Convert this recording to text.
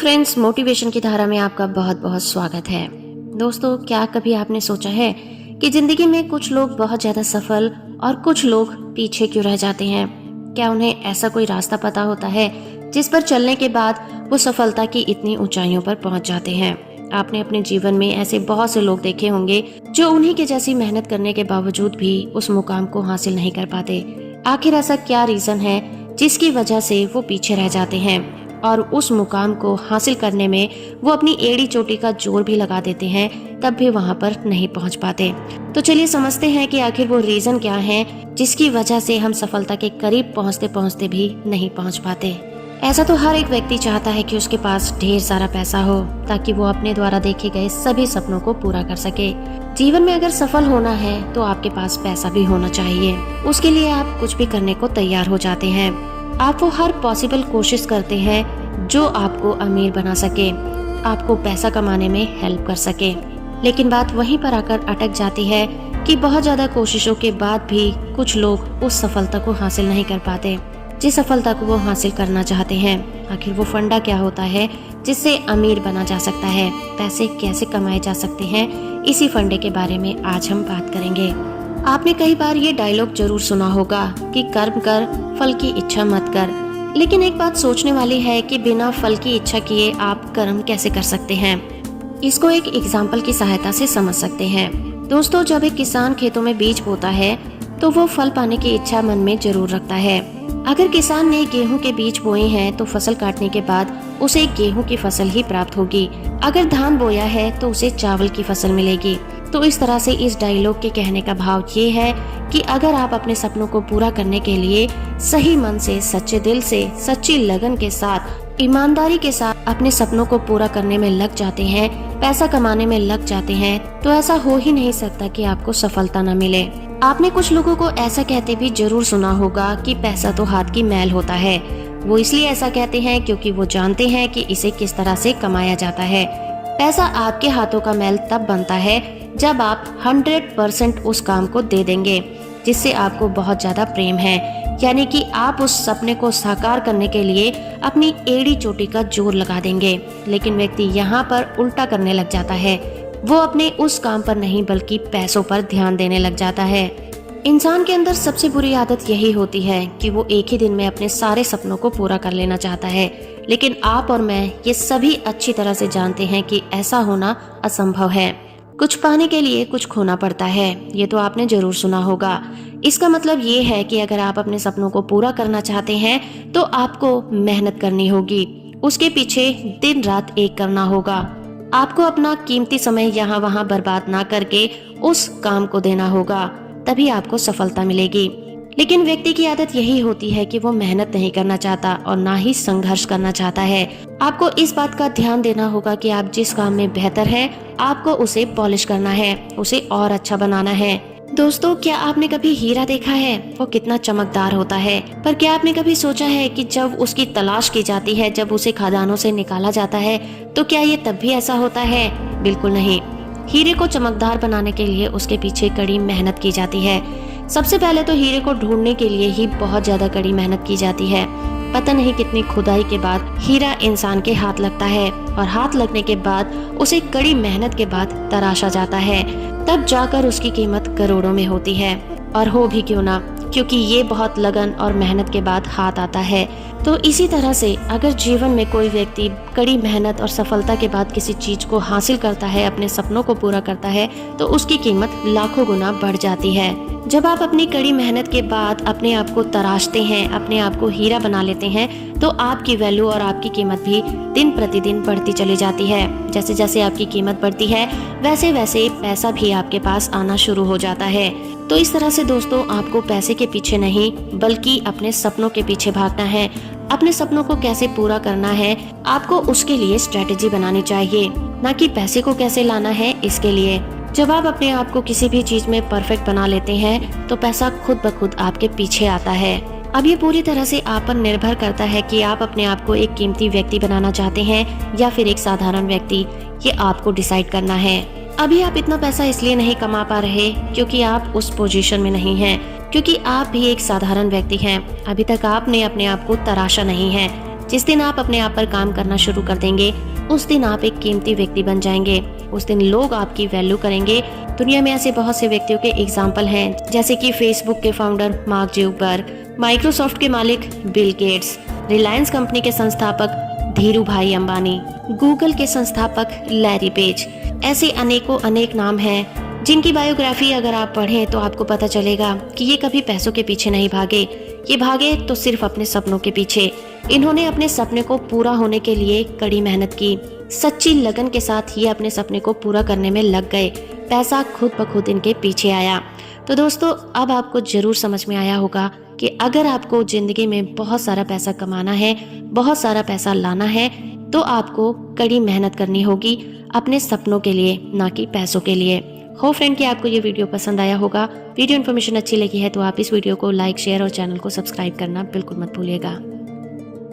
Friends, motivation की धारा में आपका बहुत बहुत स्वागत है। दोस्तों, क्या कभी आपने सोचा है कि जिंदगी में कुछ लोग बहुत ज्यादा सफल और कुछ लोग पीछे क्यों रह जाते हैं? क्या उन्हें ऐसा कोई रास्ता पता होता है जिस पर चलने के बाद वो सफलता की इतनी ऊंचाइयों पर पहुंच जाते हैं? आपने अपने जीवन में ऐसे बहुत से लोग देखे होंगे जो उन्हीं के जैसी मेहनत करने के बावजूद भी उस मुकाम को हासिल नहीं कर पाते। आखिर ऐसा क्या रीजन है जिसकी वजह से वो पीछे रह जाते हैं और उस मुकाम को हासिल करने में वो अपनी एड़ी चोटी का जोर भी लगा देते हैं, तब भी वहाँ पर नहीं पहुँच पाते? तो चलिए समझते हैं कि आखिर वो रीजन क्या है जिसकी वजह से हम सफलता के करीब पहुँचते पहुँचते भी नहीं पहुँच पाते। ऐसा तो हर एक व्यक्ति चाहता है कि उसके पास ढेर सारा पैसा हो ताकि वो अपने द्वारा देखे गए सभी सपनों को पूरा कर सके। जीवन में अगर सफल होना है तो आपके पास पैसा भी होना चाहिए। उसके लिए आप कुछ भी करने को तैयार हो जाते हैं। आप वो हर पॉसिबल कोशिश करते हैं जो आपको अमीर बना सके, आपको पैसा कमाने में हेल्प कर सके। लेकिन बात वहीं पर आकर अटक जाती है कि बहुत ज्यादा कोशिशों के बाद भी कुछ लोग उस सफलता को हासिल नहीं कर पाते जिस सफलता को वो हासिल करना चाहते हैं। आखिर वो फंडा क्या होता है जिससे अमीर बना जा सकता है, पैसे कैसे कमाए जा सकते हैं, इसी फंडे के बारे में आज हम बात करेंगे। आपने कई बार ये डायलॉग जरूर सुना होगा कि कर्म कर, फल की इच्छा मत कर। लेकिन एक बात सोचने वाली है कि बिना फल की इच्छा किए आप कर्म कैसे कर सकते हैं? इसको एक एग्जाम्पल की सहायता से समझ सकते हैं। दोस्तों, जब एक किसान खेतों में बीज बोता है तो वो फल पाने की इच्छा मन में जरूर रखता है। अगर किसान ने गेहूं के बीज बोए हैं तो फसल काटने के बाद उसे गेहूं की फसल ही प्राप्त होगी। अगर धान बोया है तो उसे चावल की फसल मिलेगी। तो इस तरह से इस डायलॉग के कहने का भाव ये है कि अगर आप अपने सपनों को पूरा करने के लिए सही मन से, सच्चे दिल से, सच्ची लगन के साथ, ईमानदारी के साथ अपने सपनों को पूरा करने में लग जाते हैं, पैसा कमाने में लग जाते हैं, तो ऐसा हो ही नहीं सकता कि आपको सफलता न मिले। आपने कुछ लोगों को ऐसा कहते भी जरूर सुना होगा कि पैसा तो हाथ की मैल होता है। वो इसलिए ऐसा कहते हैं क्योंकि वो जानते हैं कि इसे किस तरह से कमाया जाता है। पैसा आपके हाथों का मैल तब बनता है जब आप 100% उस काम को दे देंगे जिससे आपको बहुत ज्यादा प्रेम है, यानी कि आप उस सपने को साकार करने के लिए अपनी एड़ी चोटी का जोर लगा देंगे। लेकिन व्यक्ति यहाँ पर उल्टा करने लग जाता है। वो अपने उस काम पर नहीं बल्कि पैसों पर ध्यान देने लग जाता है। इंसान के अंदर सबसे बुरी आदत यही होती है कि वो एक ही दिन में अपने सारे सपनों को पूरा कर लेना चाहता है। लेकिन आप और मैं ये सभी अच्छी तरह से जानते हैं कि ऐसा होना असंभव है। कुछ पाने के लिए कुछ खोना पड़ता है, ये तो आपने जरूर सुना होगा। इसका मतलब ये है कि अगर आप अपने सपनों को पूरा करना चाहते हैं तो आपको मेहनत करनी होगी, उसके पीछे दिन रात एक करना होगा। आपको अपना कीमती समय यहाँ वहाँ बर्बाद ना करके उस काम को देना होगा, तभी आपको सफलता मिलेगी। लेकिन व्यक्ति की आदत यही होती है कि वो मेहनत नहीं करना चाहता और ना ही संघर्ष करना चाहता है। आपको इस बात का ध्यान देना होगा कि आप जिस काम में बेहतर हैं, आपको उसे पॉलिश करना है, उसे और अच्छा बनाना है। दोस्तों, क्या आपने कभी हीरा देखा है? वो कितना चमकदार होता है, पर क्या आपने कभी सोचा है कि जब उसकी तलाश की जाती है, जब उसे खदानों से निकाला जाता है, तो क्या ये तब भी ऐसा होता है? बिल्कुल नहीं। हीरे को चमकदार बनाने के लिए उसके पीछे कड़ी मेहनत की जाती है। सबसे पहले तो हीरे को ढूंढने के लिए ही बहुत ज्यादा कड़ी मेहनत की जाती है। पता नहीं कितनी खुदाई के बाद हीरा इंसान के हाथ लगता है और हाथ लगने के बाद उसे कड़ी मेहनत के बाद तराशा जाता है। तब जाकर उसकी कीमत करोड़ों में होती है, और हो भी क्यों ना, क्योंकि ये बहुत लगन और मेहनत के बाद हाथ आता है। तो इसी तरह से अगर जीवन में कोई व्यक्ति कड़ी मेहनत और सफलता के बाद किसी चीज को हासिल करता है, अपने सपनों को पूरा करता है, तो उसकी कीमत लाखों गुना बढ़ जाती है। जब आप अपनी कड़ी मेहनत के बाद अपने आप को तराशते हैं, अपने आप को हीरा बना लेते हैं, तो आपकी वैल्यू और आपकी कीमत भी दिन प्रतिदिन बढ़ती चली जाती है। जैसे जैसे आपकी कीमत बढ़ती है, वैसे वैसे पैसा भी आपके पास आना शुरू हो जाता है। तो इस तरह से दोस्तों, आपको पैसे के पीछे नहीं बल्कि अपने सपनों के पीछे भागना है। अपने सपनों को कैसे पूरा करना है, आपको उसके लिए स्ट्रेटेजी बनानी चाहिए, ना कि पैसे को कैसे लाना है इसके लिए। जब आप अपने आप को किसी भी चीज में परफेक्ट बना लेते हैं तो पैसा खुद ब खुद आपके पीछे आता है। अब ये पूरी तरह से आप पर निर्भर करता है कि आप अपने आप को एक कीमती व्यक्ति बनाना चाहते हैं या फिर एक साधारण व्यक्ति, ये आपको डिसाइड करना है। अभी आप इतना पैसा इसलिए नहीं कमा पा रहे क्योंकि आप उस पोजीशन में नहीं हैं, क्योंकि आप भी एक साधारण व्यक्ति हैं। अभी तक आपने अपने आप को तराशा नहीं है। जिस दिन आप अपने आप पर काम करना शुरू कर देंगे, उस दिन आप एक कीमती व्यक्ति बन जाएंगे। उस दिन लोग आपकी वैल्यू करेंगे। दुनिया में ऐसे बहुत से व्यक्तियों के एग्जाम्पल हैं, जैसे कि फेसबुक के फाउंडर मार्क जुकरबर्ग, माइक्रोसॉफ्ट के मालिक बिल गेट्स, रिलायंस कंपनी के संस्थापक धीरू भाई अंबानी, गूगल के संस्थापक लैरी पेज। ऐसे अनेक नाम हैं जिनकी बायोग्राफी अगर आप पढ़ें तो आपको पता चलेगा कि ये कभी पैसों के पीछे नहीं भागे। ये भागे तो सिर्फ अपने सपनों के पीछे। इन्होंने अपने सपने को पूरा होने के लिए कड़ी मेहनत की। सच्ची लगन के साथ ये अपने सपने को पूरा करने में लग गए। पैसा खुद ब खुद इनके पीछे आया। तो दोस्तों, अब आपको जरूर समझ में आया होगा कि अगर आपको जिंदगी में बहुत सारा पैसा कमाना है, बहुत सारा पैसा लाना है, तो आपको कड़ी मेहनत करनी होगी अपने सपनों के लिए, ना कि पैसों के लिए। हो फ्रेंड कि आपको ये वीडियो पसंद आया होगा। वीडियो इन्फॉर्मेशन अच्छी लगी है तो आप इस वीडियो को लाइक, शेयर और चैनल को सब्सक्राइब करना बिल्कुल मत भूलिएगा।